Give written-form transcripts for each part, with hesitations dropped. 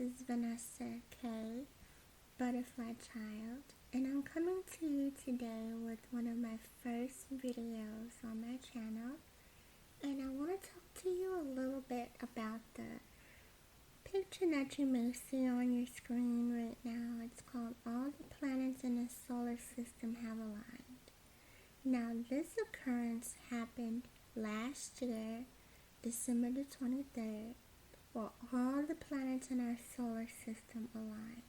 is Vanessa K, Butterfly Child, and I'm coming to you today with one of my first videos on my channel, and I want to talk to you a little bit about the picture that you may see on your screen right now. It's called All the Planets in the Solar System Have Aligned. Now, this occurrence happened last year, December the 23rd, where all the planets in our solar system aligned.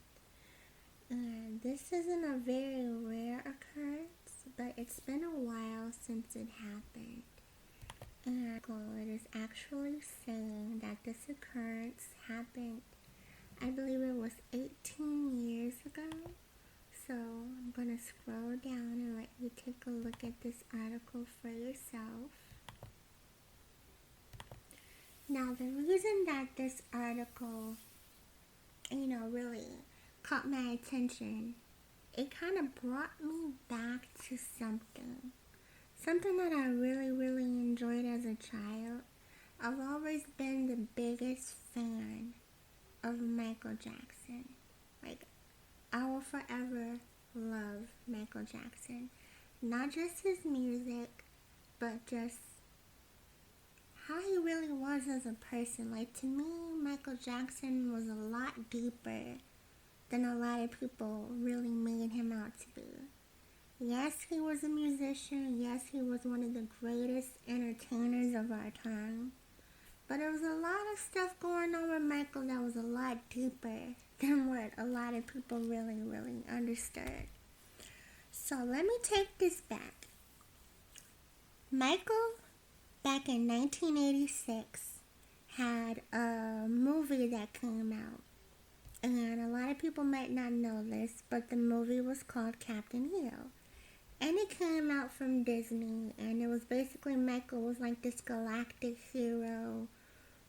And this isn't a very rare occurrence, but it's been a while since it happened. And it is actually saying that this occurrence happened, I believe it was 18 years ago. So I'm going to scroll down and let you take a look at this article for yourself. Now, the reason that this article, really caught my attention, it kind of brought me back to something that I really enjoyed as a child. I've always been the biggest fan of Michael Jackson. I will forever love Michael Jackson. Not just his music, but just how he really was as a person. To me, Michael Jackson was a lot deeper than a lot of people really made him out to be. Yes, he was a musician. Yes, he was one of the greatest entertainers of our time. But there was a lot of stuff going on with Michael that was a lot deeper than what a lot of people really understood. So let me take this back. Michael, back in 1986, had a movie that came out. And a lot of people might not know this, but the movie was called Captain EO. And it came out from Disney, and it was basically Michael was like this galactic hero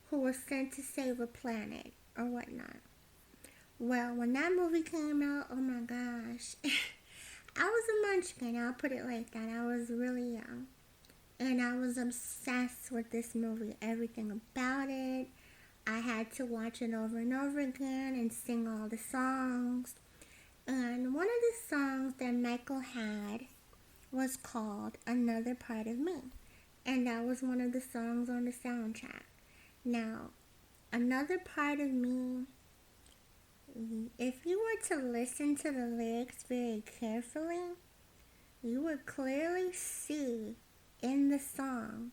who was sent to save a planet or whatnot. Well, when that movie came out, oh my gosh, I was a munchkin, I'll put it like that. I was really young, and I was obsessed with this movie, everything about it. I had to watch it over and over again and sing all the songs. And one of the songs that Michael had was called Another Part of Me. And that was one of the songs on the soundtrack. Now, Another Part of Me, if you were to listen to the lyrics very carefully, you would clearly see in the song,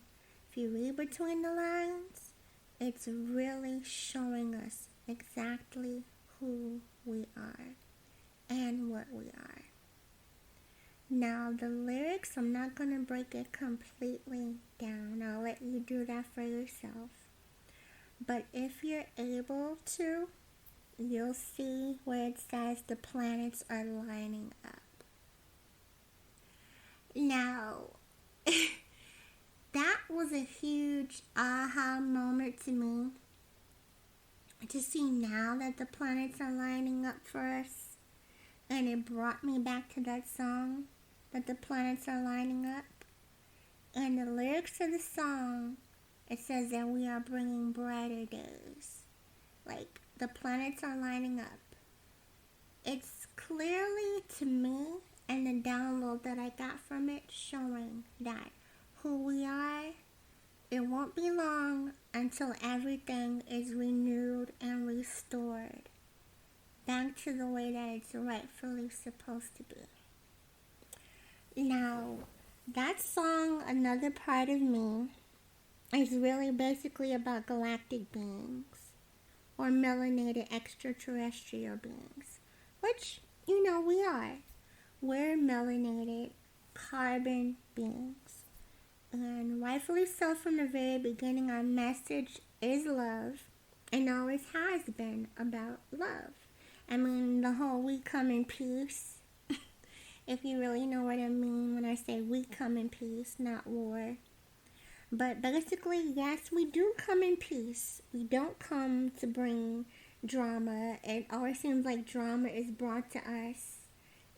if you read between the lines, it's really showing us exactly who we are and what we are. Now, the lyrics, I'm not going to break it completely down. I'll let you do that for yourself. But if you're able to, you'll see where it says the planets are lining up. Now, that was a huge aha moment to me, to see now that the planets are lining up for us. And it brought me back to that song, that the planets are lining up. And the lyrics of the song, it says that we are bringing brighter days. The planets are lining up. It's clearly, to me, and the download that I got from it, showing that who we are, it won't be long until everything is renewed and restored back to the way that it's rightfully supposed to be. Now, that song, Another Part of Me, is really basically about galactic beings or melanated extraterrestrial beings, which, we are. We're melanated carbon beings. And rightfully so, from the very beginning, our message is love, and always has been about love. The whole we come in peace, if you really know what I mean when I say we come in peace, not war. But basically, yes, we do come in peace. We don't come to bring drama. It always seems like drama is brought to us,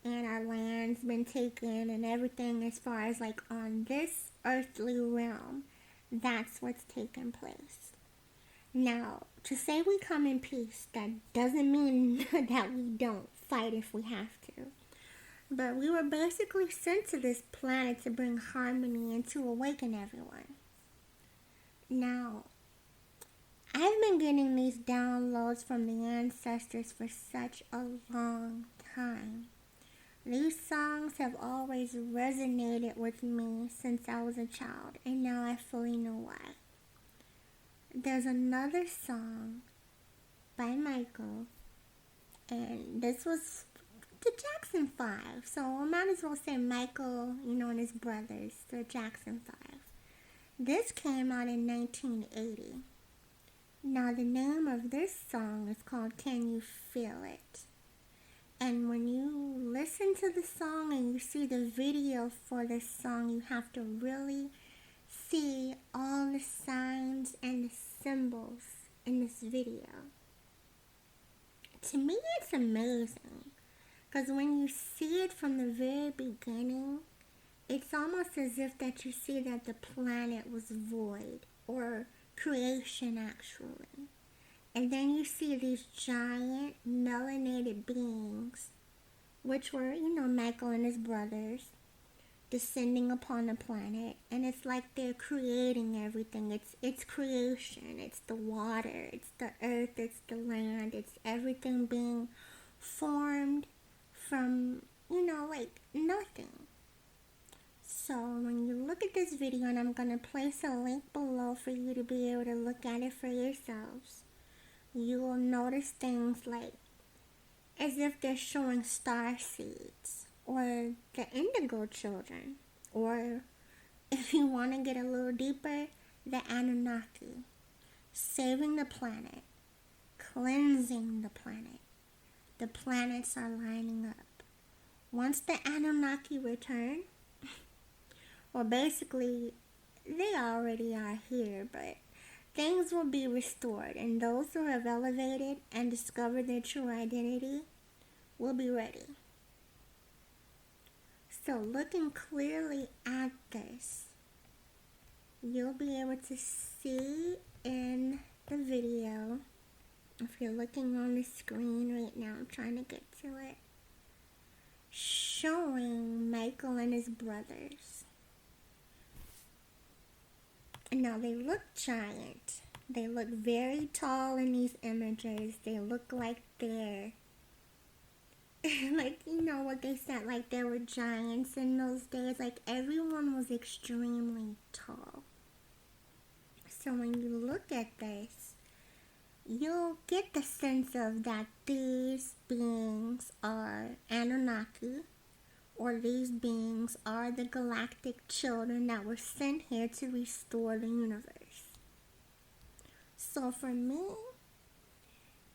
and our land's been taken, and everything as far as on this earthly realm, that's what's taken place. Now, to say we come in peace, that doesn't mean that we don't fight if we have to. But we were basically sent to this planet to bring harmony and to awaken everyone. Now, I've been getting these downloads from the ancestors for such a long time. These songs have always resonated with me since I was a child, and now I fully know why. There's another song by Michael, and this was the Jackson 5. So I might as well say Michael, and his brothers, the Jackson 5. This came out in 1980. Now the name of this song is called Can You Feel It? And when you listen to the song and you see the video for this song, you have to really see all the signs and the symbols in this video. To me, it's amazing. Because when you see it from the very beginning, it's almost as if that you see that the planet was void, or creation actually. And then you see these giant melanated beings, which were, Michael and his brothers, descending upon the planet. And it's like they're creating everything. It's creation. It's the water. It's the earth. It's the land. It's everything being formed from, like nothing. So when you look at this video, and I'm going to place a link below for you to be able to look at it for yourselves, you will notice things like as if they're showing star seeds, or the indigo children, or if you want to get a little deeper, the Anunnaki, saving the planet, cleansing the planet. The planets are lining up. Once the Anunnaki return, well, basically, they already are here, but things will be restored, and those who have elevated and discovered their true identity will be ready. So, looking clearly at this, you'll be able to see in the video, if you're looking on the screen right now, I'm trying to get to it, showing Michael and his brothers. Now, they look giant. They look very tall in these images. They look like they're, like, what they said, like there were giants in those days. Like, everyone was extremely tall. So when you look at this, you'll get the sense of that these beings are Anunnaki, or these beings are the galactic children that were sent here to restore the universe. So for me,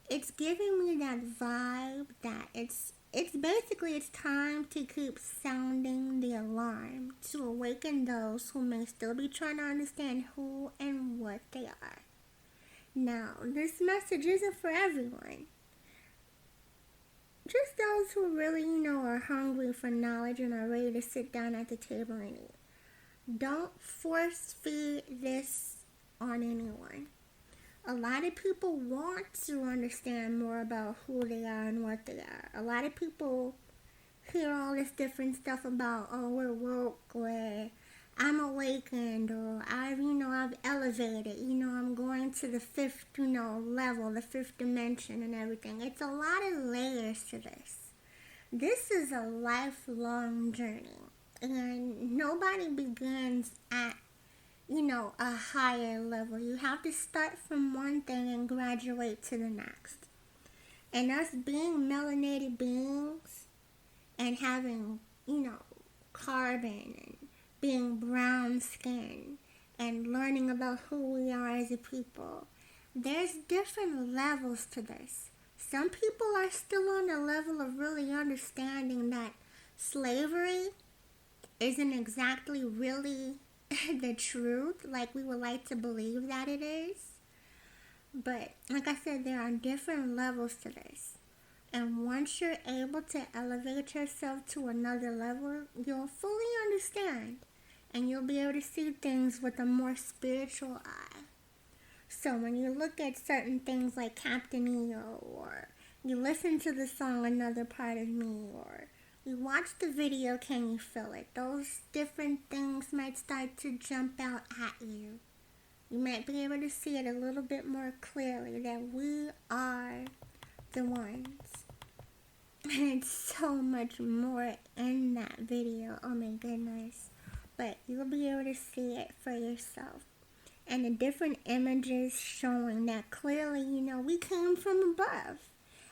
it's giving me that vibe that it's basically it's time to keep sounding the alarm to awaken those who may still be trying to understand who and what they are. Now, this message isn't for everyone. Just those who really, are hungry for knowledge and are ready to sit down at the table and eat. Don't force feed this on anyone. A lot of people want to understand more about who they are and what they are. A lot of people hear all this different stuff about, oh, we're woke, or I'm awakened, or I've elevated, I'm going to the fifth, level, the fifth dimension and everything. It's a lot of layers to this. This is a lifelong journey, and nobody begins at, a higher level. You have to start from one thing and graduate to the next. And us being melanated beings and having, carbon and being brown skin and learning about who we are as a people, there's different levels to this. Some people are still on the level of really understanding that slavery isn't exactly really the truth like we would like to believe that it is. But like I said, there are different levels to this. And once you're able to elevate yourself to another level, you'll fully understand. And you'll be able to see things with a more spiritual eye. So when you look at certain things like Captain EO, or you listen to the song Another Part of Me, or you watch the video Can You Feel It, those different things might start to jump out at you. You might be able to see it a little bit more clearly that we are the ones. And it's so much more in that video. Oh my goodness. But you'll be able to see it for yourself. And the different images showing that clearly, we came from above.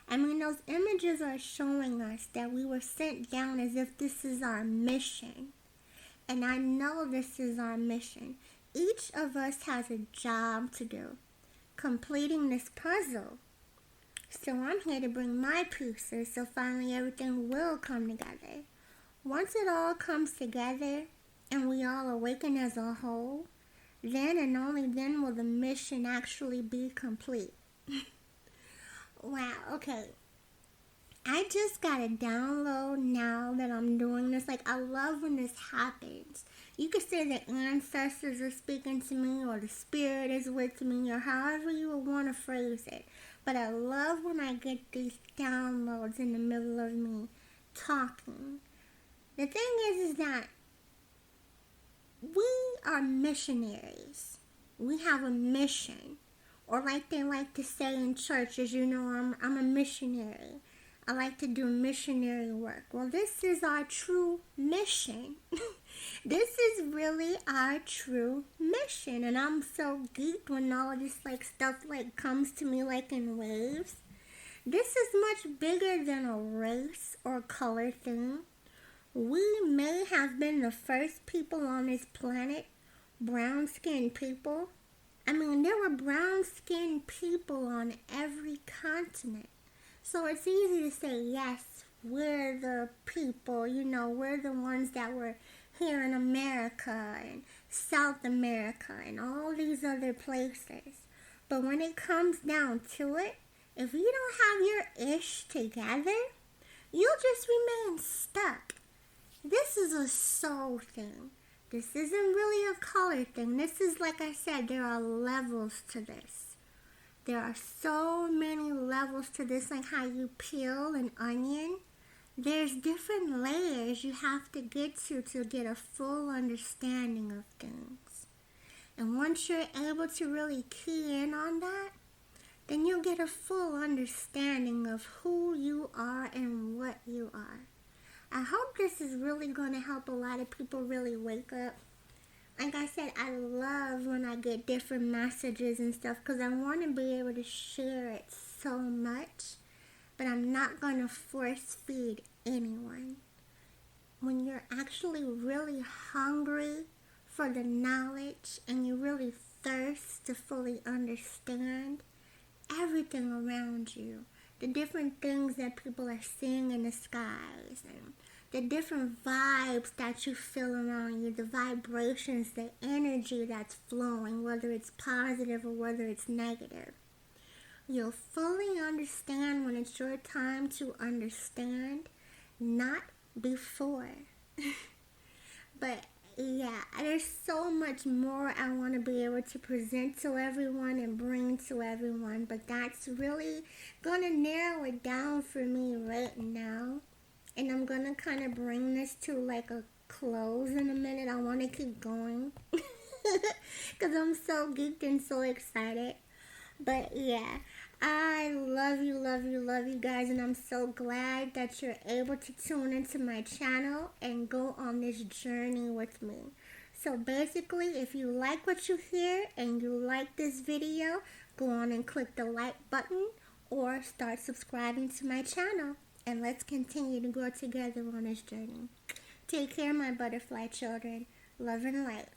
I mean, those images are showing us that we were sent down as if this is our mission. And I know this is our mission. Each of us has a job to do, completing this puzzle. So I'm here to bring my pieces so finally everything will come together. Once it all comes together and we all awaken as a whole, then and only then will the mission actually be complete. Wow, okay. I just got a download now that I'm doing this. Like, I love when this happens. You could say the ancestors are speaking to me, or the spirit is with me, or however you would want to phrase it. But I love when I get these downloads in the middle of me talking. The thing is that we are missionaries. We have a mission. Or like they like to say in churches, I'm a missionary. I like to do missionary work. Well, this is our true mission. This is really our true mission. And I'm so geeked when all of this stuff comes to me in waves. This is much bigger than a race or color thing. We may have been the first people on this planet, brown-skinned people. I mean, there were brown-skinned people on every continent. So it's easy to say, yes, we're the people, we're the ones that were here in America and South America and all these other places. But when it comes down to it, if you don't have your ish together, you'll just remain stuck. This is a soul thing. This isn't really a color thing. This is, like I said, there are levels to this. There are so many levels to this, like how you peel an onion. There's different layers you have to get get a full understanding of things. And once you're able to really key in on that, then you'll get a full understanding of who you are and what you are. I hope this is really going to help a lot of people really wake up. Like I said, I love when I get different messages and stuff because I want to be able to share it so much. But I'm not going to force feed anyone. When you're actually really hungry for the knowledge and you really thirst to fully understand everything around you, the different things that people are seeing in the skies, and the different vibes that you feel around you, the vibrations, the energy that's flowing, whether it's positive or whether it's negative. You'll fully understand when it's your time to understand, not before. But yeah, there's so much more I want to be able to present to everyone and bring to everyone, but that's really going to narrow it down for me right now. And I'm going to kind of bring this to a close in a minute. I want to keep going because I'm so geeked and so excited. But yeah, I love you guys, and I'm so glad that you're able to tune into my channel and go on this journey with me. So basically, if you like what you hear and you like this video, go on and click the like button or start subscribing to my channel. And let's continue to grow together on this journey. Take care, my butterfly children. Love and light.